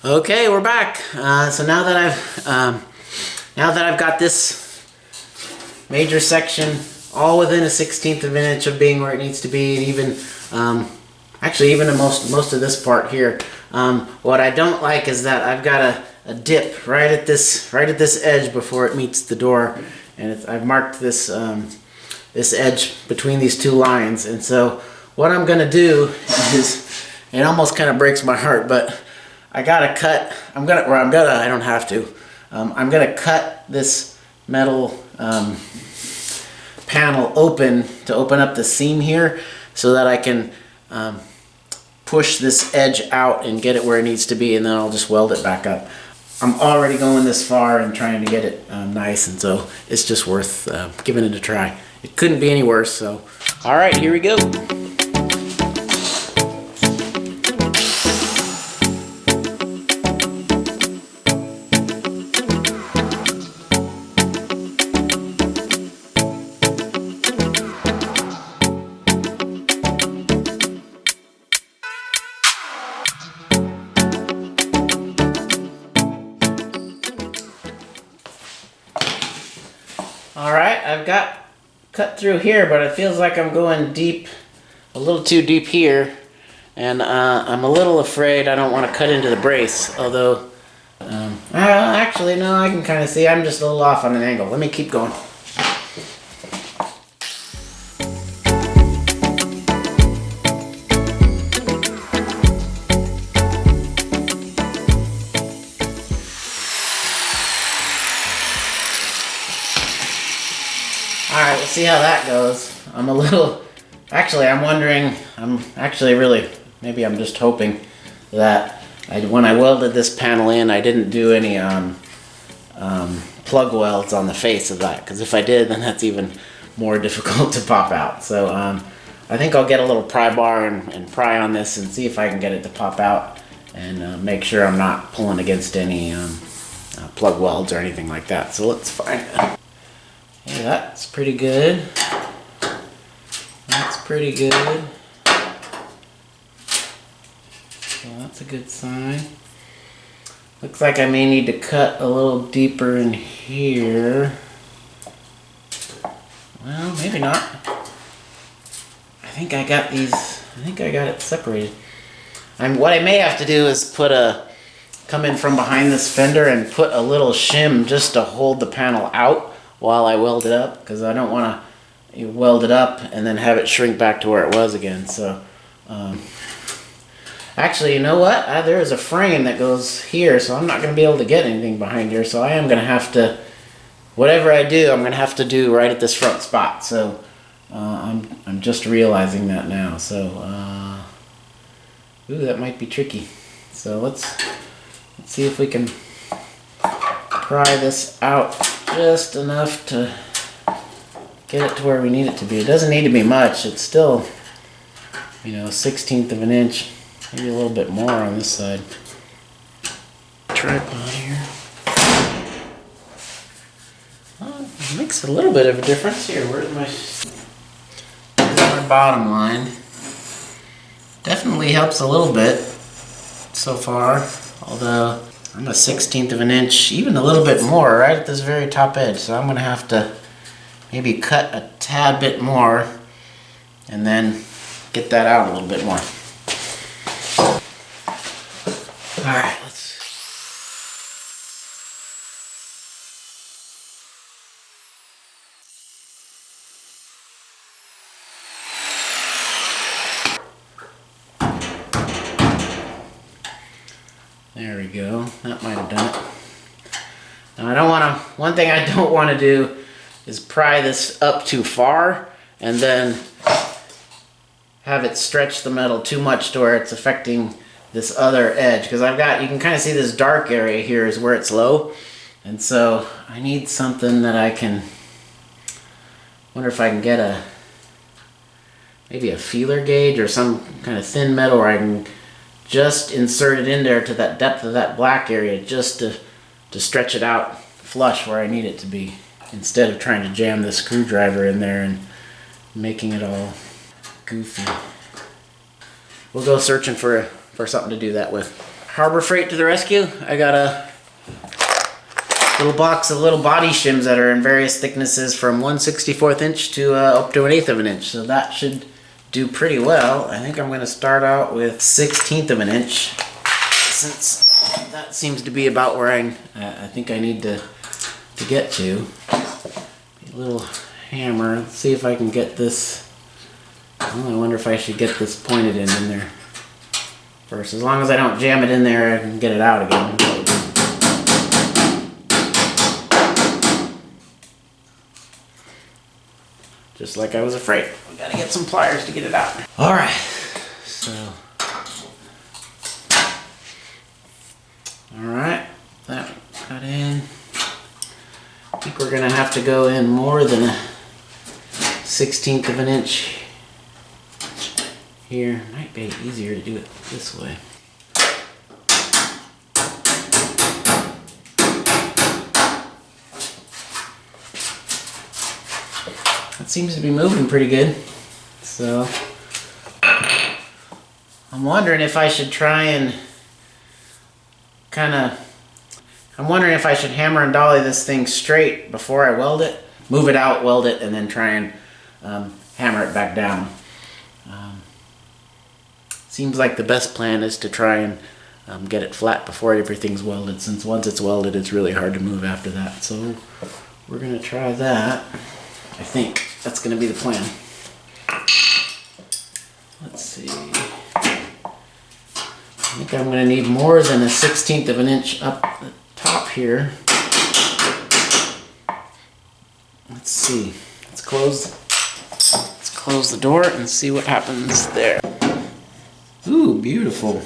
Okay, we're back. So now that I've got this major section all within a 1/16 of an inch of being where it needs to be, and even actually even in most of this part here, what I don't like is that I've got a dip right at this edge before it meets the door, and I've marked this this edge between these two lines. And so what I'm gonna do is, it almost kind of breaks my heart, but I gotta cut. I don't have to. I'm gonna cut this metal panel open to open up the seam here, so that I can push this edge out and get it where it needs to be, and then I'll just weld it back up. I'm already going this far and trying to get it nice, and so it's just worth giving it a try. It couldn't be any worse. So, all right, here we go. Alright, I've got cut through here, but it feels like I'm going deep, a little too deep here, and I'm a little afraid I don't want to cut into the brace, although, actually no, I can kind of see I'm just a little off on an angle. Let me keep going. Alright, we'll see how that goes. I'm maybe I'm just hoping that when I welded this panel in, I didn't do any plug welds on the face of that, because if I did, then that's even more difficult to pop out. So I think I'll get a little pry bar and pry on this and see if I can get it to pop out, and make sure I'm not pulling against any plug welds or anything like that. So let's find it. Yeah, that's pretty good. That's pretty good. So that's a good sign. Looks like I may need to cut a little deeper in here. Well, maybe not. I think I got it separated. What I may have to do is come in from behind this fender and put a little shim just to hold the panel out while I weld it up, because I don't want to weld it up and then have it shrink back to where it was again. So actually, you know what, there is a frame that goes here, so I'm not going to be able to get anything behind here, so I am going to have to, whatever I do, I'm going to have to do right at this front spot. So I'm just realizing that now. So ooh, that might be tricky. So let's see if we can pry this out just enough to get it to where we need it to be. It doesn't need to be much. It's still, 1/16 of an inch, maybe a little bit more on this side. Tripod here. Well, it makes a little bit of a difference here. Where's my bottom line? Definitely helps a little bit so far, although I'm 1/16 of an inch, even a little bit more, right at this very top edge. So I'm going to have to maybe cut a tad bit more and then get that out a little bit more. Alright, there we go. That might have done it. Now one thing I don't want to do is pry this up too far and then have it stretch the metal too much to where it's affecting this other edge. Because you can kind of see this dark area here is where it's low. And so I need something that I can, wonder if I can get maybe a feeler gauge or some kind of thin metal where I can just insert it in there to that depth of that black area, just to stretch it out flush where I need it to be, instead of trying to jam the screwdriver in there and making it all goofy. We'll go searching for something to do that with. Harbor Freight to the rescue. I got a little box of little body shims that are in various thicknesses from 1/64 inch to up to 1/8 of an inch. So that should do pretty well. I think I'm going to start out with 1/16 of an inch, since that seems to be about where I think I need to get to. A little hammer. Let's see if I can get this. Well, I wonder if I should get this pointed in there first. As long as I don't jam it in there, I can get it out again. Just like I was afraid. We gotta get some pliers to get it out. Alright, so. Alright, that got in. I think we're gonna have to go in more than a 1/16 of an inch here. Might be easier to do it this way. It seems to be moving pretty good. So I'm wondering if I should try and I'm wondering if I should hammer and dolly this thing straight before I weld it. Move it out, weld it, and then try and hammer it back down. Seems like the best plan is to try and get it flat before everything's welded, since once it's welded it's really hard to move after that. So we're going to try that. I think that's going to be the plan. Let's see. I think I'm going to need more than a 1/16 of an inch up the top here. Let's see. Let's close the door and see what happens there. Ooh, beautiful.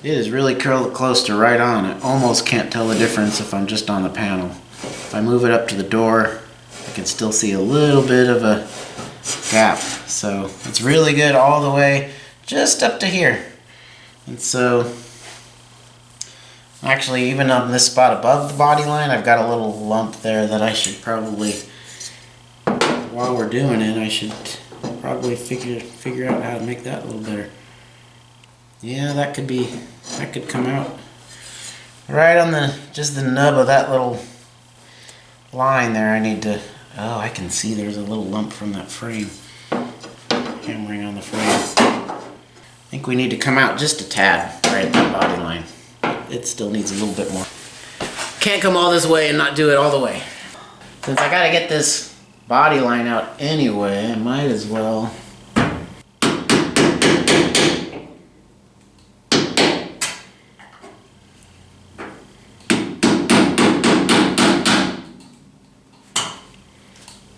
It is really close to right on. I almost can't tell the difference if I'm just on the panel. If I move it up to the door, I can still see a little bit of a gap. So it's really good all the way just up to here. And so actually, even on this spot above the body line, I've got a little lump there that I should probably, while we're doing it, I should probably figure out how to make that a little better. Yeah, that could come out right on just the nub of that little line there. I need to, oh, I can see there's a little lump from that frame, hammering on the frame. I think we need to come out just a tad right at that body line. It still needs a little bit more. Can't come all this way and not do it all the way. Since I gotta get this body line out anyway, I might as well.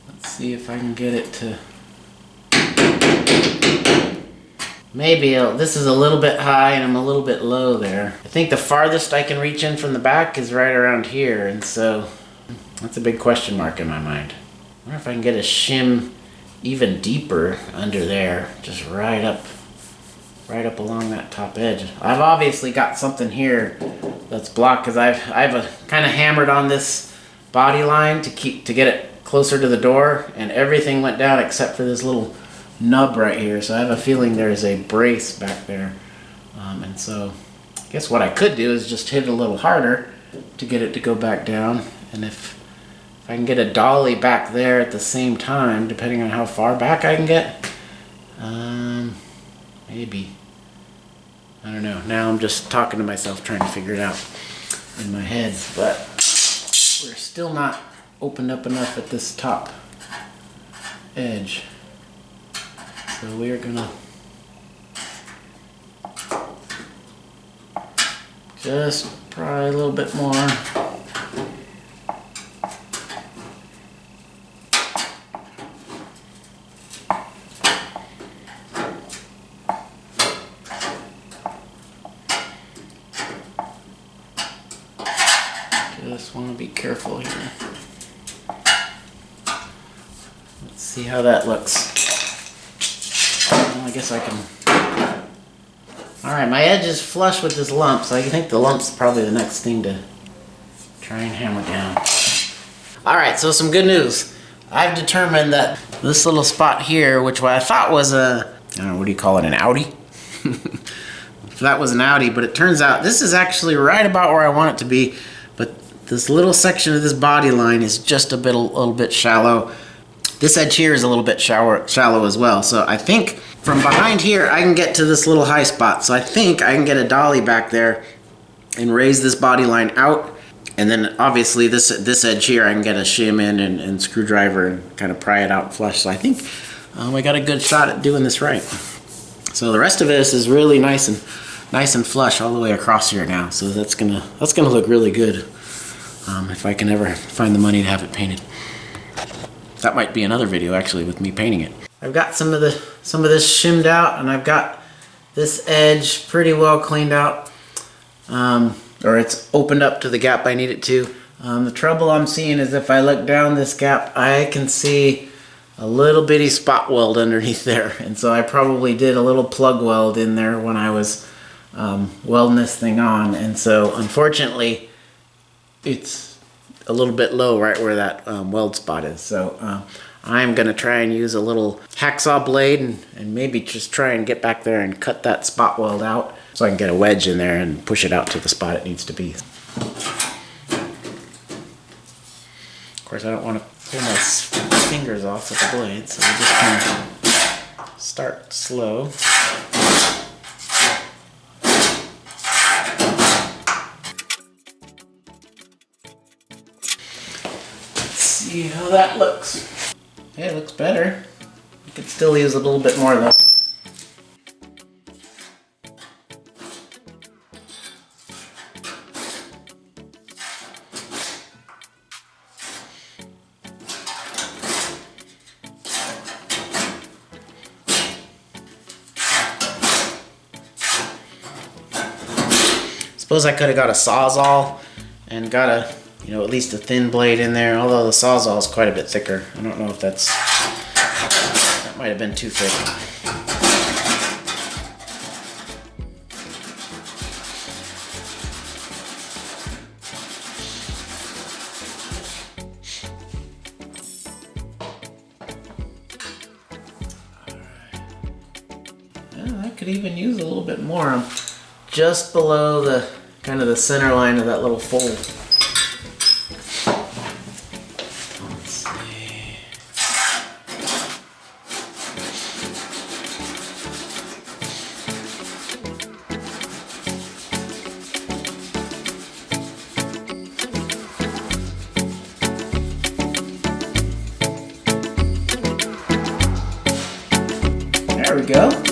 Let's see if I can get it to. Maybe this is a little bit high and I'm a little bit low there. I think the farthest I can reach in from the back is right around here, and so that's a big question mark in my mind. I wonder if I can get a shim even deeper under there, just right up along that top edge. I've obviously got something here that's blocked because I've kind of hammered on this body line to get it closer to the door, and everything went down except for this little nub right here. So I have a feeling there's a brace back there, and so I guess what I could do is just hit it a little harder to get it to go back down, and if I can get a dolly back there at the same time, depending on how far back I can get, maybe. I don't know. Now I'm just talking to myself, trying to figure it out in my head, but we're still not opened up enough at this top edge. So we are gonna just pry a little bit more. Just want to be careful here. Let's see how that looks. I guess I can. Alright, my edge is flush with this lump, so I think the lump's probably the next thing to try and hammer down. Alright, so some good news. I've determined that this little spot here, which I thought was a, I don't know, what do you call it, an Audi? if that was an Audi, but it turns out this is actually right about where I want it to be, but this little section of this body line is just a little bit shallow. This edge here is a little bit shallow as well, so I think from behind here I can get to this little high spot, so I think I can get a dolly back there and raise this body line out, and then obviously this edge here I can get a shim in and screwdriver and kind of pry it out flush. So I think I got a good shot at doing this right. So the rest of this is really nice and flush all the way across here now. So that's gonna look really good if I can ever find the money to have it painted. That might be another video actually with me painting it. I've got some of this shimmed out, and I've got this edge pretty well cleaned out. Or it's opened up to the gap I need it to. The trouble I'm seeing is if I look down this gap, I can see a little bitty spot weld underneath there. And so I probably did a little plug weld in there when I was welding this thing on. And so unfortunately, it's a little bit low right where that weld spot is. So I'm gonna try and use a little hacksaw blade and maybe just try and get back there and cut that spot weld out, so I can get a wedge in there and push it out to the spot it needs to be. Of course, I don't want to pull my fingers off with the blade, so we just kind of start slow. Let's see how that looks. Hey, it looks better. You could still use a little bit more though. Suppose I could have got a Sawzall and got a, at least a thin blade in there, although the Sawzall is quite a bit thicker. I don't know if that might have been too thick. Well, I could even use a little bit more. I'm just below the kind of the center line of that little fold. Let's see. There we go.